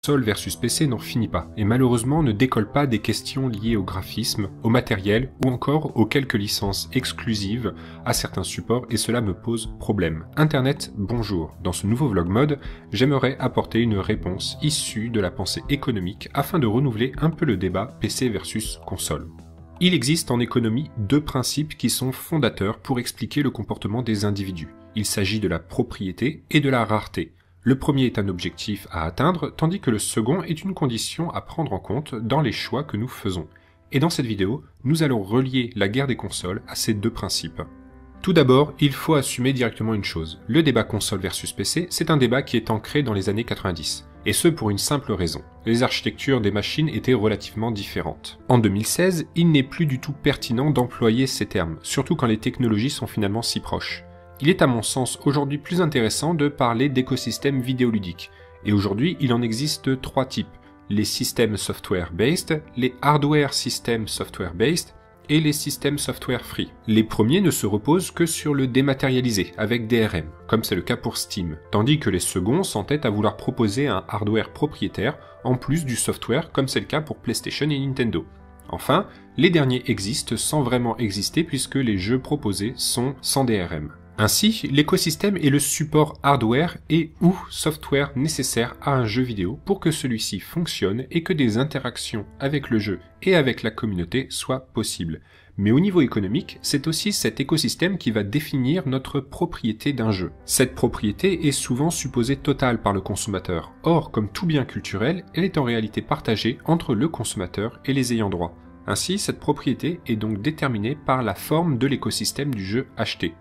console versus PC n'en finit pas, et malheureusement ne décolle pas des questions liées au graphisme, au matériel ou encore aux quelques licences exclusives à certains supports, et cela me pose problème. Internet, bonjour. Dans ce nouveau vlog mode, j'aimerais apporter une réponse issue de la pensée économique afin de renouveler un peu le débat PC versus console. Il existe en économie deux principes qui sont fondateurs pour expliquer le comportement des individus. Il s'agit de la propriété et de la rareté. Le premier est un objectif à atteindre, tandis que le second est une condition à prendre en compte dans les choix que nous faisons. Et dans cette vidéo, nous allons relier la guerre des consoles à ces deux principes. Tout d'abord, il faut assumer directement une chose. Le débat console versus PC, c'est un débat qui est ancré dans les années 90. Et ce pour une simple raison. Les architectures des machines étaient relativement différentes. En 2016, il n'est plus du tout pertinent d'employer ces termes, surtout quand les technologies sont finalement si proches. Il est à mon sens aujourd'hui plus intéressant de parler d'écosystèmes vidéoludiques. Et aujourd'hui, il en existe trois types. Les systèmes software-based, les hardware system software-based et les systèmes software free. Les premiers ne se reposent que sur le dématérialisé, avec DRM, comme c'est le cas pour Steam, tandis que les seconds s'entêtent à vouloir proposer un hardware propriétaire, en plus du software, comme c'est le cas pour PlayStation et Nintendo. Enfin, les derniers existent sans vraiment exister puisque les jeux proposés sont sans DRM. Ainsi, l'écosystème est le support hardware et ou software nécessaire à un jeu vidéo pour que celui-ci fonctionne et que des interactions avec le jeu et avec la communauté soient possibles. Mais au niveau économique, c'est aussi cet écosystème qui va définir notre propriété d'un jeu. Cette propriété est souvent supposée totale par le consommateur. Or, comme tout bien culturel, elle est en réalité partagée entre le consommateur et les ayants droit. Ainsi, cette propriété est donc déterminée par la forme de l'écosystème du jeu acheté.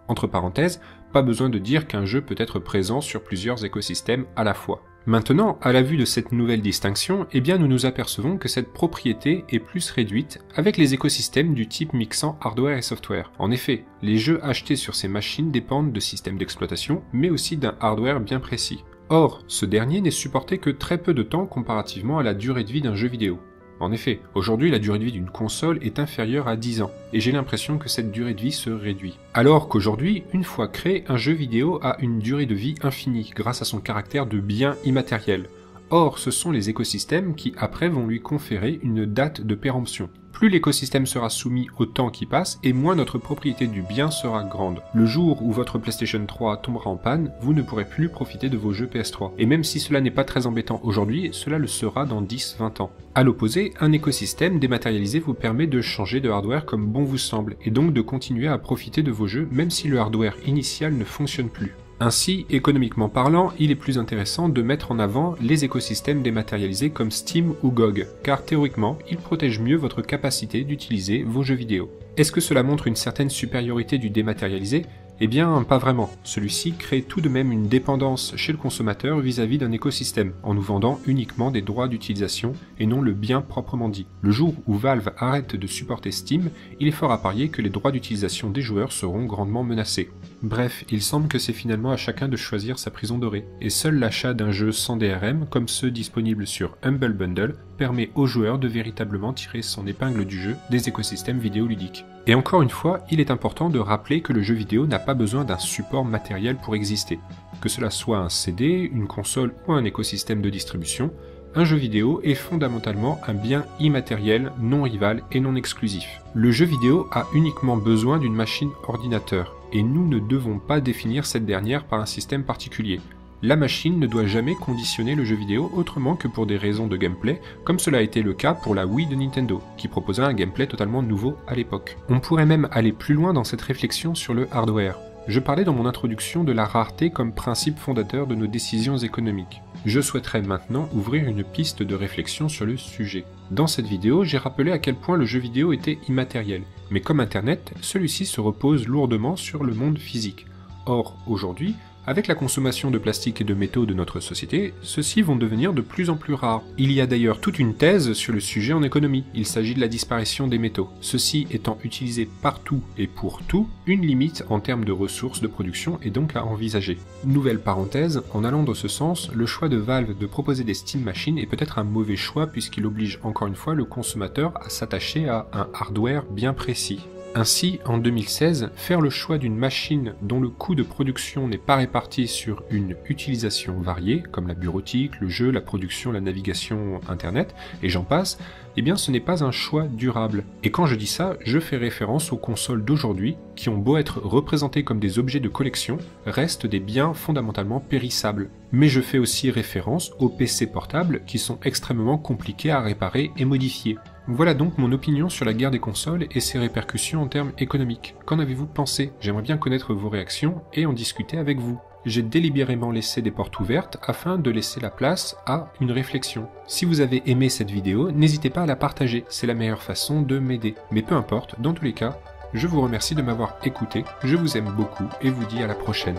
Entre parenthèses, pas besoin de dire qu'un jeu peut être présent sur plusieurs écosystèmes à la fois. Maintenant, à la vue de cette nouvelle distinction, nous nous apercevons que cette propriété est plus réduite avec les écosystèmes du type mixant hardware et software. En effet, les jeux achetés sur ces machines dépendent de systèmes d'exploitation, mais aussi d'un hardware bien précis. Or, ce dernier n'est supporté que très peu de temps comparativement à la durée de vie d'un jeu vidéo. En effet, aujourd'hui la durée de vie d'une console est inférieure à 10 ans, et j'ai l'impression que cette durée de vie se réduit. Alors qu'aujourd'hui, une fois créé, un jeu vidéo a une durée de vie infinie grâce à son caractère de bien immatériel. Or, ce sont les écosystèmes qui après vont lui conférer une date de péremption. Plus l'écosystème sera soumis au temps qui passe, et moins notre propriété du bien sera grande. Le jour où votre PlayStation 3 tombera en panne, vous ne pourrez plus profiter de vos jeux PS3. Et même si cela n'est pas très embêtant aujourd'hui, cela le sera dans 10-20 ans. À l'opposé, un écosystème dématérialisé vous permet de changer de hardware comme bon vous semble, et donc de continuer à profiter de vos jeux même si le hardware initial ne fonctionne plus. Ainsi, économiquement parlant, il est plus intéressant de mettre en avant les écosystèmes dématérialisés comme Steam ou GOG, car théoriquement, ils protègent mieux votre capacité d'utiliser vos jeux vidéo. Est-ce que cela montre une certaine supériorité du dématérialisé ? Eh bien, pas vraiment. Celui-ci crée tout de même une dépendance chez le consommateur vis-à-vis d'un écosystème, en nous vendant uniquement des droits d'utilisation et non le bien proprement dit. Le jour où Valve arrête de supporter Steam, il est fort à parier que les droits d'utilisation des joueurs seront grandement menacés. Bref, il semble que c'est finalement à chacun de choisir sa prison dorée, et seul l'achat d'un jeu sans DRM, comme ceux disponibles sur Humble Bundle, permet aux joueurs de véritablement tirer son épingle du jeu des écosystèmes vidéoludiques. Et encore une fois, il est important de rappeler que le jeu vidéo n'a pas besoin d'un support matériel pour exister. Que cela soit un CD, une console ou un écosystème de distribution, un jeu vidéo est fondamentalement un bien immatériel, non rival et non exclusif. Le jeu vidéo a uniquement besoin d'une machine ordinateur, et nous ne devons pas définir cette dernière par un système particulier. La machine ne doit jamais conditionner le jeu vidéo autrement que pour des raisons de gameplay, comme cela a été le cas pour la Wii de Nintendo, qui proposait un gameplay totalement nouveau à l'époque. On pourrait même aller plus loin dans cette réflexion sur le hardware. Je parlais dans mon introduction de la rareté comme principe fondateur de nos décisions économiques. Je souhaiterais maintenant ouvrir une piste de réflexion sur le sujet. Dans cette vidéo, j'ai rappelé à quel point le jeu vidéo était immatériel, mais comme Internet, celui-ci se repose lourdement sur le monde physique. Or, aujourd'hui, avec la consommation de plastique et de métaux de notre société, ceux-ci vont devenir de plus en plus rares. Il y a d'ailleurs toute une thèse sur le sujet en économie. Il s'agit de la disparition des métaux. Ceux-ci étant utilisés partout et pour tout, une limite en termes de ressources de production est donc à envisager. Nouvelle parenthèse, en allant dans ce sens, le choix de Valve de proposer des Steam Machines est peut-être un mauvais choix puisqu'il oblige encore une fois le consommateur à s'attacher à un hardware bien précis. Ainsi, en 2016, faire le choix d'une machine dont le coût de production n'est pas réparti sur une utilisation variée, comme la bureautique, le jeu, la production, la navigation, Internet, et j'en passe, eh bien ce n'est pas un choix durable. Et quand je dis ça, je fais référence aux consoles d'aujourd'hui, qui ont beau être représentées comme des objets de collection, restent des biens fondamentalement périssables. Mais je fais aussi référence aux PC portables, qui sont extrêmement compliqués à réparer et modifier. Voilà donc mon opinion sur la guerre des consoles et ses répercussions en termes économiques. Qu'en avez-vous pensé? J'aimerais bien connaître vos réactions et en discuter avec vous. J'ai délibérément laissé des portes ouvertes afin de laisser la place à une réflexion. Si vous avez aimé cette vidéo, n'hésitez pas à la partager, c'est la meilleure façon de m'aider. Mais peu importe, dans tous les cas, je vous remercie de m'avoir écouté, je vous aime beaucoup et vous dis à la prochaine.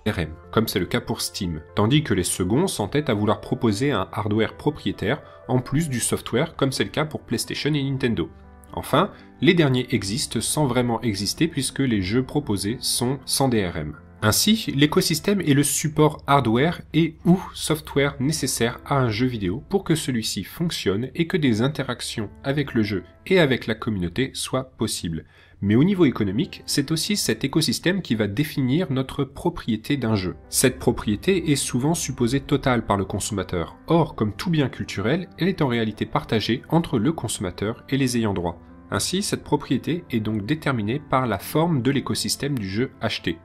RM, comme c'est le cas pour Steam, tandis que les seconds s'entêtent à vouloir proposer un hardware propriétaire en plus du software comme c'est le cas pour PlayStation et Nintendo. Enfin, les derniers existent sans vraiment exister puisque les jeux proposés sont sans DRM. Ainsi, l'écosystème est le support hardware et ou software nécessaire à un jeu vidéo pour que celui-ci fonctionne et que des interactions avec le jeu et avec la communauté soient possibles. Mais au niveau économique, c'est aussi cet écosystème qui va définir notre propriété d'un jeu. Cette propriété est souvent supposée totale par le consommateur. Or, comme tout bien culturel, elle est en réalité partagée entre le consommateur et les ayants droit. Ainsi, cette propriété est donc déterminée par la forme de l'écosystème du jeu acheté.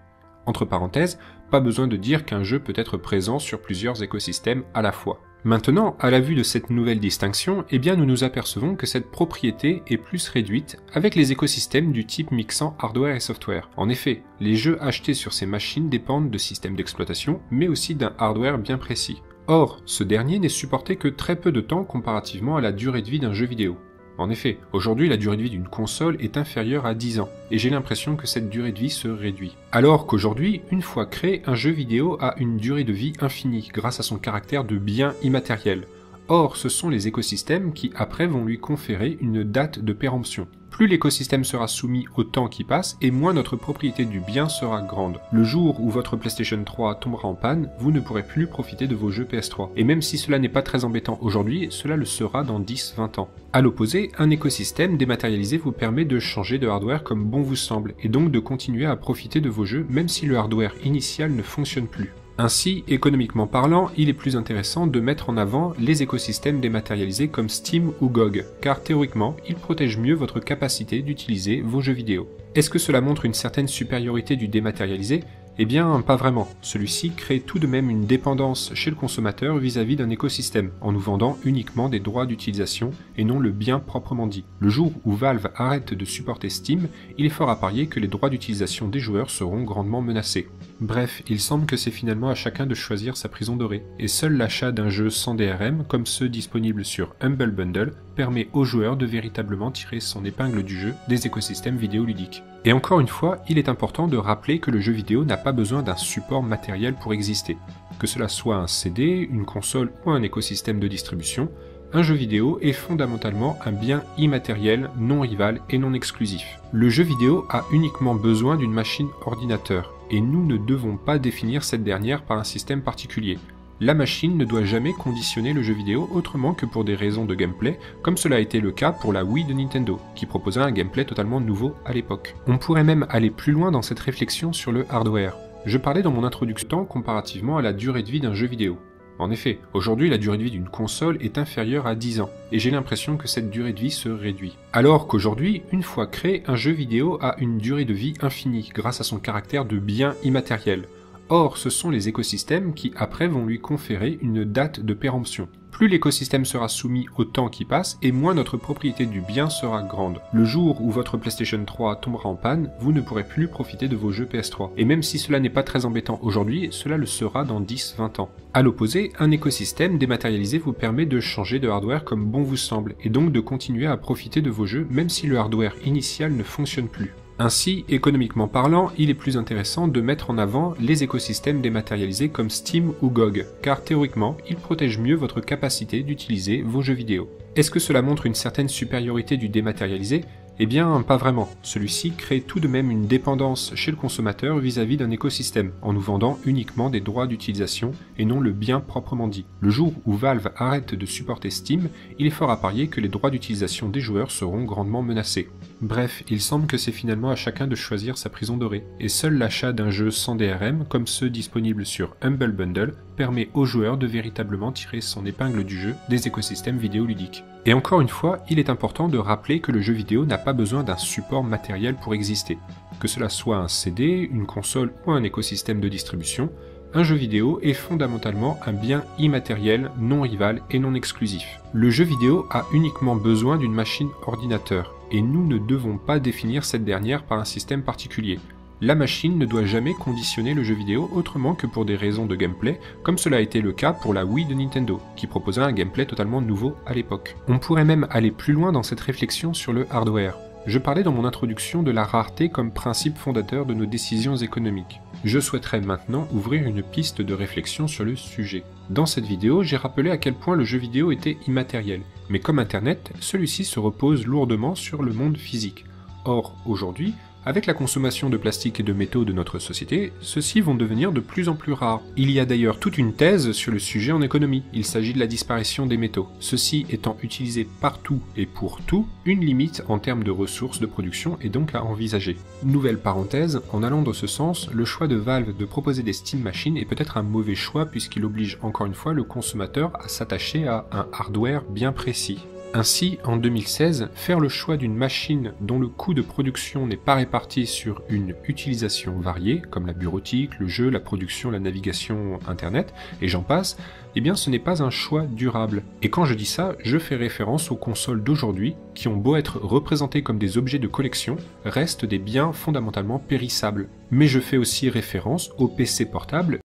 Entre parenthèses, pas besoin de dire qu'un jeu peut être présent sur plusieurs écosystèmes à la fois. Maintenant, à la vue de cette nouvelle distinction, eh bien nous nous apercevons que cette propriété est plus réduite avec les écosystèmes du type mixant hardware et software. En effet, les jeux achetés sur ces machines dépendent de systèmes d'exploitation, mais aussi d'un hardware bien précis. Or, ce dernier n'est supporté que très peu de temps comparativement à la durée de vie d'un jeu vidéo. En effet, aujourd'hui la durée de vie d'une console est inférieure à 10 ans, et j'ai l'impression que cette durée de vie se réduit. Alors qu'aujourd'hui, une fois créé, un jeu vidéo a une durée de vie infinie grâce à son caractère de bien immatériel. Or, ce sont les écosystèmes qui après vont lui conférer une date de péremption. Plus l'écosystème sera soumis au temps qui passe, et moins notre propriété du bien sera grande. Le jour où votre PlayStation 3 tombera en panne, vous ne pourrez plus profiter de vos jeux PS3. Et même si cela n'est pas très embêtant aujourd'hui, cela le sera dans 10-20 ans. À l'opposé, un écosystème dématérialisé vous permet de changer de hardware comme bon vous semble, et donc de continuer à profiter de vos jeux même si le hardware initial ne fonctionne plus. Ainsi, économiquement parlant, il est plus intéressant de mettre en avant les écosystèmes dématérialisés comme Steam ou GOG, car théoriquement, ils protègent mieux votre capacité d'utiliser vos jeux vidéo. Est-ce que cela montre une certaine supériorité du dématérialisé ? Eh bien, pas vraiment. Celui-ci crée tout de même une dépendance chez le consommateur vis-à-vis d'un écosystème, en nous vendant uniquement des droits d'utilisation et non le bien proprement dit. Le jour où Valve arrête de supporter Steam, il est fort à parier que les droits d'utilisation des joueurs seront grandement menacés. Bref, il semble que c'est finalement à chacun de choisir sa prison dorée, et seul l'achat d'un jeu sans DRM, comme ceux disponibles sur Humble Bundle, permet aux joueurs de véritablement tirer son épingle du jeu des écosystèmes vidéoludiques. Et encore une fois, il est important de rappeler que le jeu vidéo n'a pas besoin d'un support matériel pour exister. Que cela soit un CD, une console ou un écosystème de distribution, un jeu vidéo est fondamentalement un bien immatériel, non rival et non exclusif. Le jeu vidéo a uniquement besoin d'une machine ordinateur, et nous ne devons pas définir cette dernière par un système particulier. La machine ne doit jamais conditionner le jeu vidéo autrement que pour des raisons de gameplay, comme cela a été le cas pour la Wii de Nintendo, qui proposait un gameplay totalement nouveau à l'époque. On pourrait même aller plus loin dans cette réflexion sur le hardware. Je parlais dans mon introduction comparativement à la durée de vie d'un jeu vidéo. En effet, aujourd'hui la durée de vie d'une console est inférieure à 10 ans, et j'ai l'impression que cette durée de vie se réduit. Alors qu'aujourd'hui, une fois créé, un jeu vidéo a une durée de vie infinie grâce à son caractère de bien immatériel. Or, ce sont les écosystèmes qui après vont lui conférer une date de péremption. Plus l'écosystème sera soumis au temps qui passe, et moins notre propriété du bien sera grande. Le jour où votre PlayStation 3 tombera en panne, vous ne pourrez plus profiter de vos jeux PS3. Et même si cela n'est pas très embêtant aujourd'hui, cela le sera dans 10-20 ans. À l'opposé, un écosystème dématérialisé vous permet de changer de hardware comme bon vous semble, et donc de continuer à profiter de vos jeux même si le hardware initial ne fonctionne plus. Ainsi, économiquement parlant, il est plus intéressant de mettre en avant les écosystèmes dématérialisés comme Steam ou GOG, car théoriquement, ils protègent mieux votre capacité d'utiliser vos jeux vidéo. Est-ce que cela montre une certaine supériorité du dématérialisé ? Eh bien, pas vraiment. Celui-ci crée tout de même une dépendance chez le consommateur vis-à-vis d'un écosystème, en nous vendant uniquement des droits d'utilisation et non le bien proprement dit. Le jour où Valve arrête de supporter Steam, il est fort à parier que les droits d'utilisation des joueurs seront grandement menacés. Bref, il semble que c'est finalement à chacun de choisir sa prison dorée, et seul l'achat d'un jeu sans DRM, comme ceux disponibles sur Humble Bundle, permet aux joueurs de véritablement tirer son épingle du jeu des écosystèmes vidéoludiques. Et encore une fois, il est important de rappeler que le jeu vidéo n'a pas besoin d'un support matériel pour exister. Que cela soit un CD, une console ou un écosystème de distribution, un jeu vidéo est fondamentalement un bien immatériel, non rival et non exclusif. Le jeu vidéo a uniquement besoin d'une machine ordinateur, et nous ne devons pas définir cette dernière par un système particulier. La machine ne doit jamais conditionner le jeu vidéo autrement que pour des raisons de gameplay, comme cela a été le cas pour la Wii de Nintendo, qui proposait un gameplay totalement nouveau à l'époque. On pourrait même aller plus loin dans cette réflexion sur le hardware. Je parlais dans mon introduction de la rareté comme principe fondateur de nos décisions économiques. Je souhaiterais maintenant ouvrir une piste de réflexion sur le sujet. Dans cette vidéo, j'ai rappelé à quel point le jeu vidéo était immatériel, mais comme Internet, celui-ci se repose lourdement sur le monde physique. Or, aujourd'hui, avec la consommation de plastique et de métaux de notre société, ceux-ci vont devenir de plus en plus rares. Il y a d'ailleurs toute une thèse sur le sujet en économie. Il s'agit de la disparition des métaux. Ceux-ci étant utilisés partout et pour tout, une limite en termes de ressources de production est donc à envisager. Nouvelle parenthèse, en allant dans ce sens, le choix de Valve de proposer des Steam Machines est peut-être un mauvais choix puisqu'il oblige encore une fois le consommateur à s'attacher à un hardware bien précis. Ainsi, en 2016, faire le choix d'une machine dont le coût de production n'est pas réparti sur une utilisation variée, comme la bureautique, le jeu, la production, la navigation, internet, et j'en passe, eh bien ce n'est pas un choix durable. Et quand je dis ça, je fais référence aux consoles d'aujourd'hui, qui ont beau être représentées comme des objets de collection, restent des biens fondamentalement périssables. Mais je fais aussi référence aux PC portables,